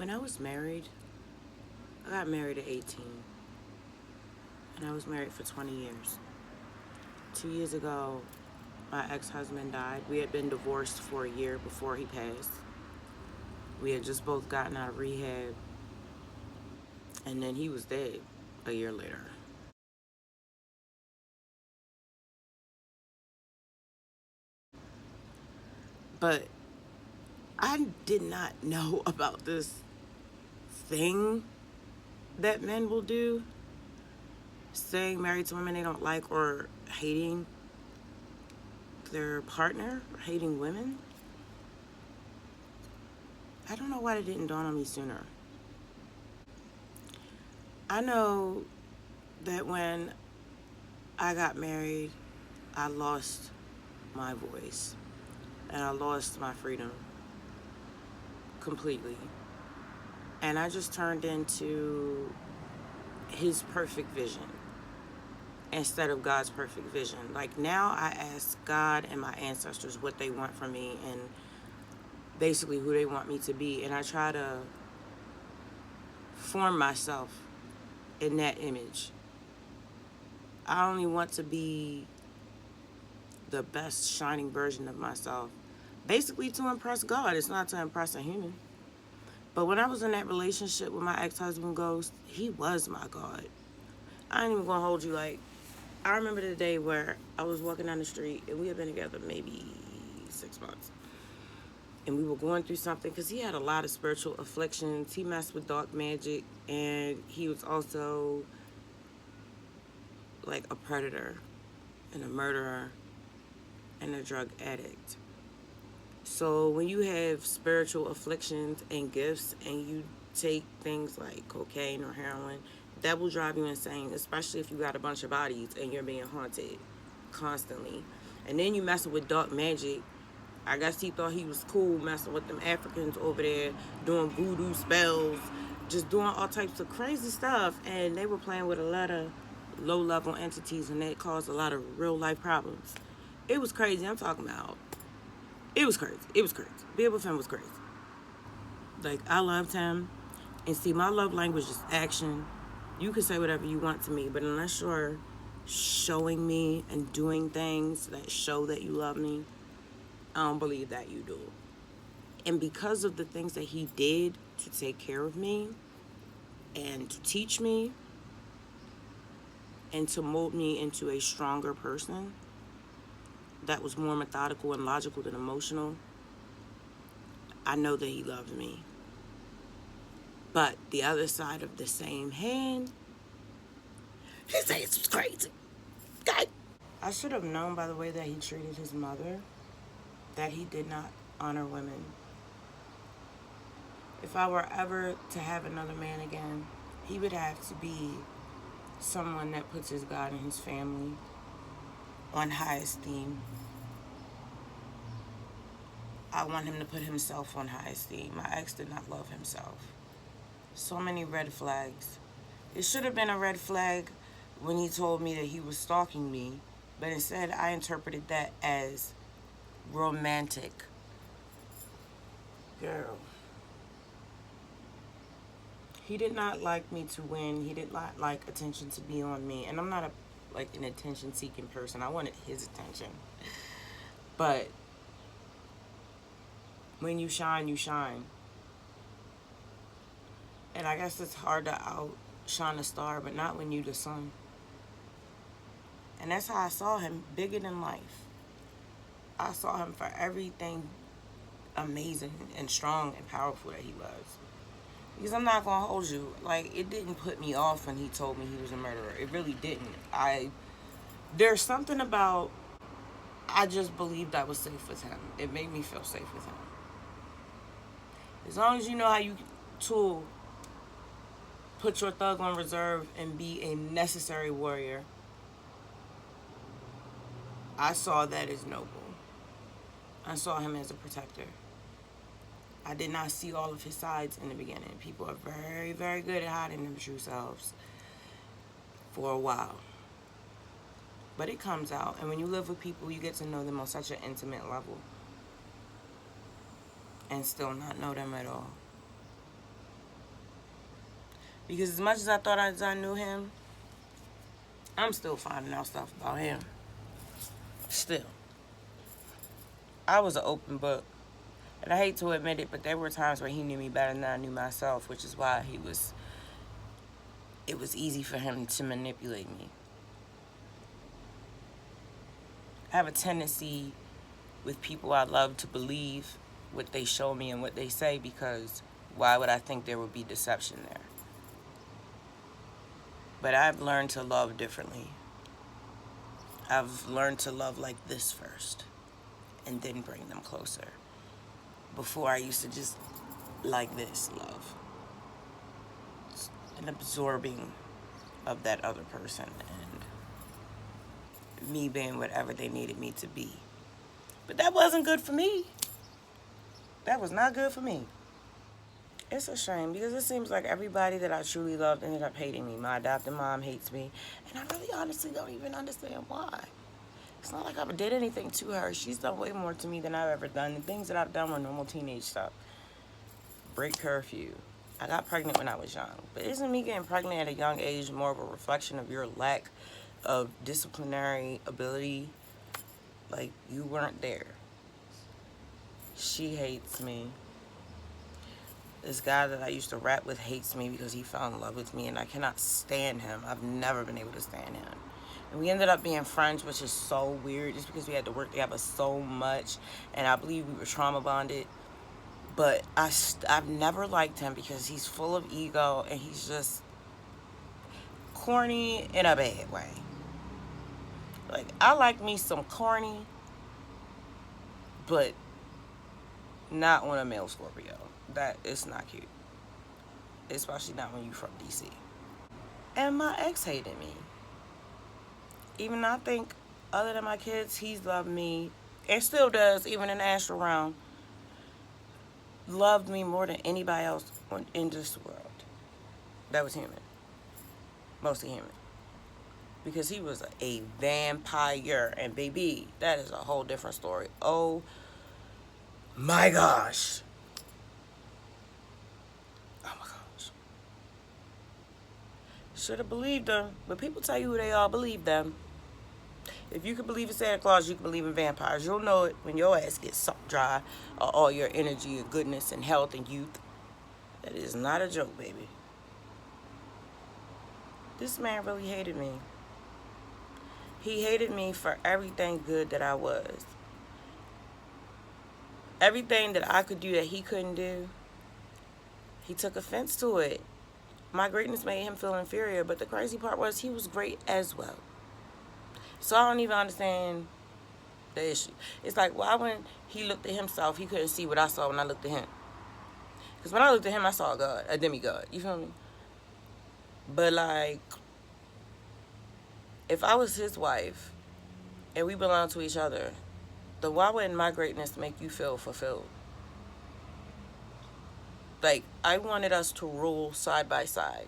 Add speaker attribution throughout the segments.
Speaker 1: When I was married, I got married at 18, and I was married for 20 years. 2 years ago, my ex-husband died. We had been divorced for a year before he passed. We had just both gotten out of rehab, and then he was dead a year later. But I did not know about this thing that men will do, staying married to women they don't like or hating their partner, or hating women. I don't know why it didn't dawn on me sooner. I know that when I got married, I lost my voice and I lost my freedom completely. And I just turned into his perfect vision instead of God's perfect vision. Like now I ask God and my ancestors what they want from me and basically who they want me to be. And I try to form myself in that image. I only want to be the best shining version of myself. Basically to impress God. It's not to impress a human. But when I was in that relationship with my ex-husband Ghost, he was my God. I ain't even gonna hold you. Like, I remember the day where I was walking down the street and we had been together maybe 6 months. And we were going through something because he had a lot of spiritual afflictions. He messed with dark magic and he was also like a predator and a murderer and a drug addict. So when you have spiritual afflictions and gifts and you take things like cocaine or heroin, that will drive you insane, especially if you got a bunch of bodies and you're being haunted constantly. And then you messing with dark magic. I guess he thought he was cool messing with them Africans over there doing voodoo spells, just doing all types of crazy stuff. And they were playing with a lot of low-level entities and that caused a lot of real-life problems. It was crazy. I'm talking about it was crazy. It was crazy. Being with him was crazy. Like, I loved him. And see, my love language is action. You can say whatever you want to me, but unless you're showing me and doing things that show that you love me, I don't believe that you do. And because of the things that he did to take care of me and to teach me and to mold me into a stronger person that was more methodical and logical than emotional, I know that he loves me. But the other side of the same hand, his ass was crazy. God. I should have known by the way that he treated his mother that he did not honor women. If I were ever to have another man again, he would have to be someone that puts his God and his family on high esteem. I want him to put himself on high esteem. My ex did not love himself. So many red flags. It should have been a red flag when he told me that he was stalking me, but instead I interpreted that as romantic. Girl. He did not like me to win. He did not like attention to be on me. And I'm not an attention seeking person. I wanted his attention. But when you shine, you shine. And I guess it's hard to outshine a star, but not when you the sun. And that's how I saw him, bigger than life. I saw him for everything amazing and strong and powerful that he was. Because I'm not gonna hold you, like, it didn't put me off when he told me he was a murderer. It really didn't. There's something about, I just believed I was safe with him. It made me feel safe with him. As long as you know how you to put your thug on reserve and be a necessary warrior, I saw that as noble. I saw him as a protector. I did not see all of his sides in the beginning. People are very, very good at hiding their true selves for a while. But it comes out. And when you live with people, you get to know them on such an intimate level and still not know them at all. Because as much as I thought I knew him, I'm still finding out stuff about him. Still. I was an open book. And I hate to admit it, but there were times where he knew me better than I knew myself, which is why it was easy for him to manipulate me. I have a tendency with people I love to believe what they show me and what they say, because why would I think there would be deception there? But I've learned to love differently. I've learned to love like this first and then bring them closer. Before, I used to just like this love. An absorbing of that other person and me being whatever they needed me to be. But that wasn't good for me. That was not good for me. It's a shame because it seems like everybody that I truly loved ended up hating me. My adopted mom hates me, and I really honestly don't even understand why. It's not like I did anything to her. She's done way more to me than I've ever done. The things that I've done were normal teenage stuff. Break curfew. I got pregnant when I was young. But isn't me getting pregnant at a young age more of a reflection of your lack of disciplinary ability? Like, you weren't there. She hates me. This guy that I used to rap with hates me because he fell in love with me, and I cannot stand him. I've never been able to stand him. And we ended up being friends, which is so weird, just because we had to work together so much, and I believe we were trauma bonded. But I've never liked him because he's full of ego, and he's just corny in a bad way. Like, I like me some corny, but not on a male Scorpio. That is not cute. Especially not when you from DC. And my ex hated me. Even though I think, other than my kids, he's loved me, and still does, even in the astral realm, loved me more than anybody else in this world. That was human. Mostly human. Because he was a vampire. And baby, that is a whole different story. Oh my gosh. Oh my gosh. Should have believed them. But people tell you who they are, believe them. If you can believe in Santa Claus, you can believe in vampires. You'll know it when your ass gets sucked dry of all your energy and goodness and health and youth. That is not a joke, baby. This man really hated me. He hated me for everything good that I was. Everything that I could do that he couldn't do, he took offense to it. My greatness made him feel inferior, but the crazy part was he was great as well. So I don't even understand the issue. It's like, why when he looked at himself, he couldn't see what I saw when I looked at him? Because when I looked at him, I saw a God, a demigod. You feel me? But like, if I was his wife and we belonged to each other, then why wouldn't my greatness make you feel fulfilled? Like, I wanted us to rule side by side.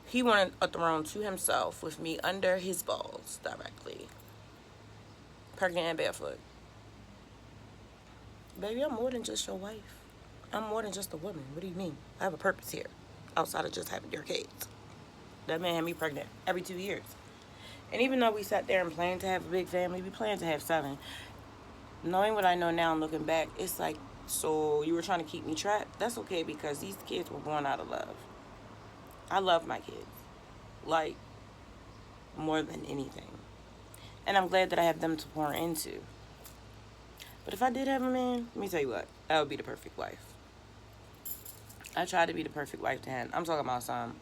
Speaker 1: He wanted a throne to himself with me under his balls directly. Pregnant and barefoot. Baby, I'm more than just your wife. I'm more than just a woman. What do you mean? I have a purpose here outside of just having your kids. That man had me pregnant every 2 years. And even though we sat there and planned to have a big family, we planned to have 7. Knowing what I know now and looking back, it's like, so you were trying to keep me trapped? That's okay, because these kids were born out of love. I love my kids. Like, more than anything. And I'm glad that I have them to pour into. But if I did have a man, let me tell you what, that would be the perfect wife. I tried to be the perfect wife to him. I'm talking about some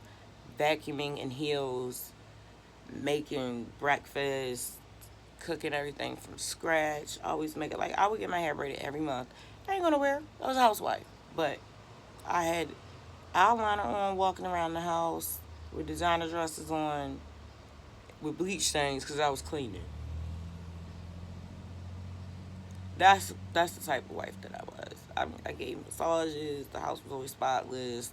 Speaker 1: vacuuming in heels, making breakfast, cooking everything from scratch. Always make it, like, I would get my hair braided every month. I ain't gonna wear. I was a housewife. But I had eyeliner on, walking around the house with designer dresses on, with bleach stains because I was cleaning. That's the type of wife that I was. I gave massages. The house was always spotless.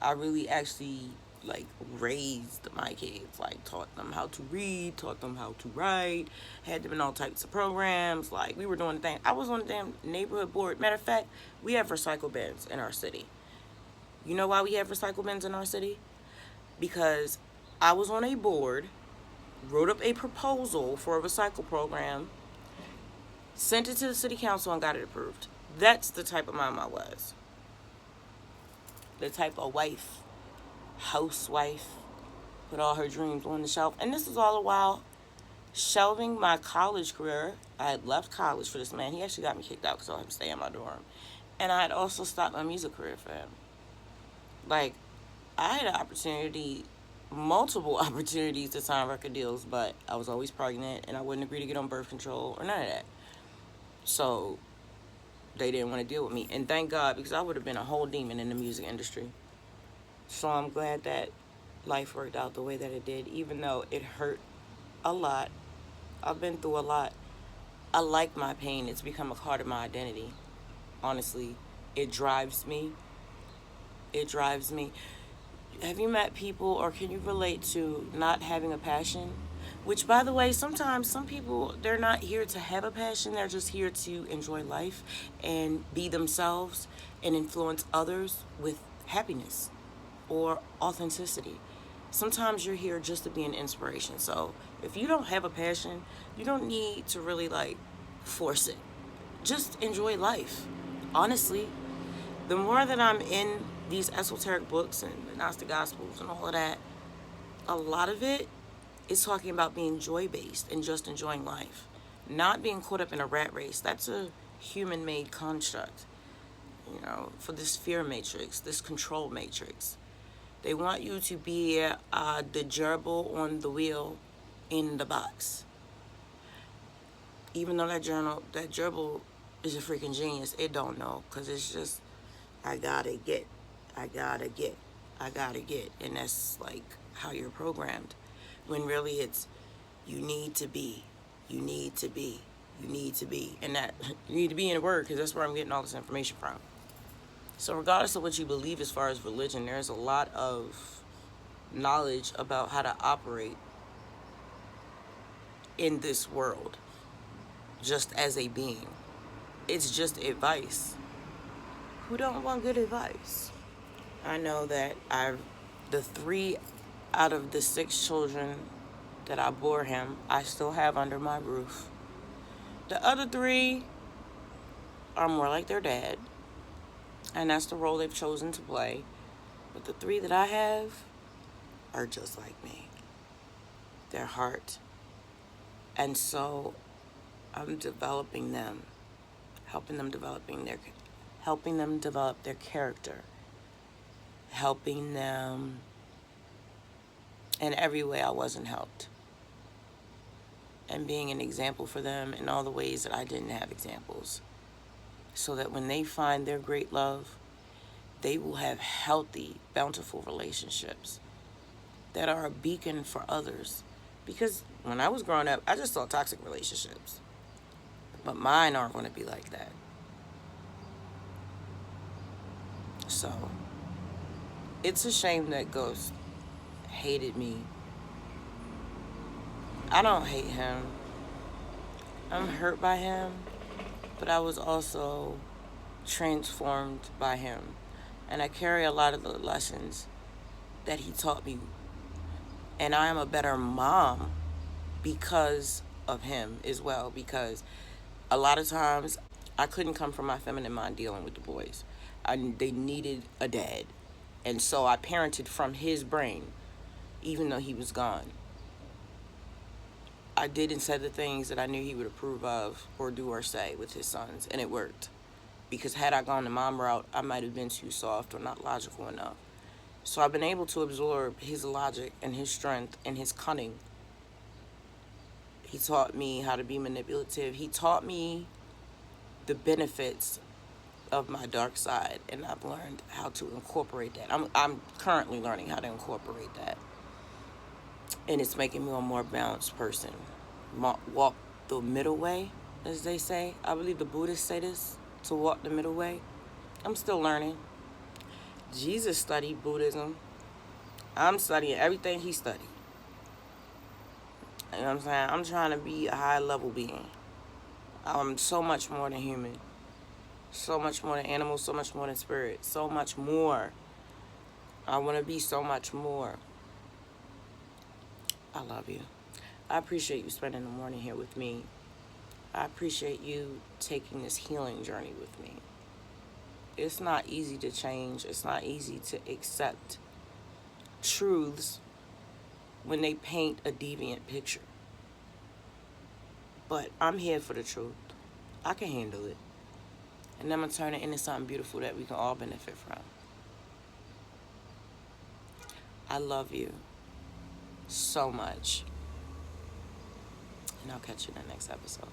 Speaker 1: I really actually, like, raised my kids. Like, taught them how to read, taught them how to write, had them in all types of programs. Like, we were doing the thing. I was on the damn neighborhood board. Matter of fact, we have recycle bins in our city. You know why we have recycle bins in our city? Because I was on a board, wrote up a proposal for a recycle program, sent it to the city council, and got it approved. That's the type of mom I was. The type of wife, housewife, with all her dreams on the shelf. And this is all the while shelving my college career. I had left college for this man. He actually got me kicked out because I had to stay in my dorm. And I had also stopped my music career for him. Like, I had an opportunity, multiple opportunities to sign record deals, but I was always pregnant and I wouldn't agree to get on birth control or none of that. So they didn't want to deal with me. And thank God, because I would have been a whole demon in the music industry. So I'm glad that life worked out the way that it did, even though it hurt a lot. I've been through a lot. I like my pain. It's become a part of my identity. Honestly, it drives me. It drives me. Have you met people, or can you relate to not having a passion? Which, by the way, sometimes some people, they're not here to have a passion. They're just here to enjoy life and be themselves and influence others with happiness or authenticity. Sometimes you're here just to be an inspiration. So if you don't have a passion, you don't need to really like force it. Just enjoy life. Honestly, the more that I'm in these esoteric books and the Gnostic Gospels and all of that, a lot of it is talking about being joy based and just enjoying life, not being caught up in a rat race. That's a human made construct, for this fear matrix, this control matrix. They want you to be the gerbil on the wheel in the box. Even though that gerbil is a freaking genius, it don't know, because it's just, I gotta get, I gotta get, I gotta get. And that's like how you're programmed. When really it's, you need to be, you need to be, you need to be. And that, you need to be in the Word, because that's where I'm getting all this information from. So regardless of what you believe as far as religion, there's a lot of knowledge about how to operate in this world just as a being. It's just advice. Who don't want good advice? I know that the 3 out of the 6 children that I bore him, I still have under my roof. The other 3 are more like their dad, and that's the role they've chosen to play. But the 3 that I have are just like me. Their heart. And so I'm developing them, helping them develop their character, helping them in every way I wasn't helped, and being an example for them in all the ways that I didn't have examples, so that when they find their great love, they will have healthy, bountiful relationships that are a beacon for others. Because when I was growing up, I just saw toxic relationships. But mine aren't going to be like that. So, it's a shame that Ghost hated me. I don't hate him. I'm hurt by him, but I was also transformed by him. And I carry a lot of the lessons that he taught me. And I am a better mom because of him as well. Because a lot of times I couldn't come from my feminine mind dealing with the boys. They needed a dad. And so I parented from his brain, even though he was gone. I did and said the things that I knew he would approve of or do or say with his sons, and it worked. Because had I gone the mom route, I might have been too soft or not logical enough. So I've been able to absorb his logic and his strength and his cunning. He taught me how to be manipulative. He taught me the benefits of my dark side, and I've learned how to incorporate that. I'm currently learning how to incorporate that. And it's making me a more balanced person. Walk the middle way, as they say. I believe the Buddhists say this, to walk the middle way. I'm still learning. Jesus studied Buddhism. I'm studying everything he studied. You know what I'm saying? I'm trying to be a high level being. I'm so much more than human. So much more than animal, so much more than spirit. So much more. I want to be so much more. I love you. I appreciate you spending the morning here with me. I appreciate you taking this healing journey with me. It's not easy to change. It's not easy to accept truths when they paint a deviant picture. But I'm here for the truth. I can handle it. And I'm going to turn it into something beautiful that we can all benefit from. I love you so much. And I'll catch you in the next episode.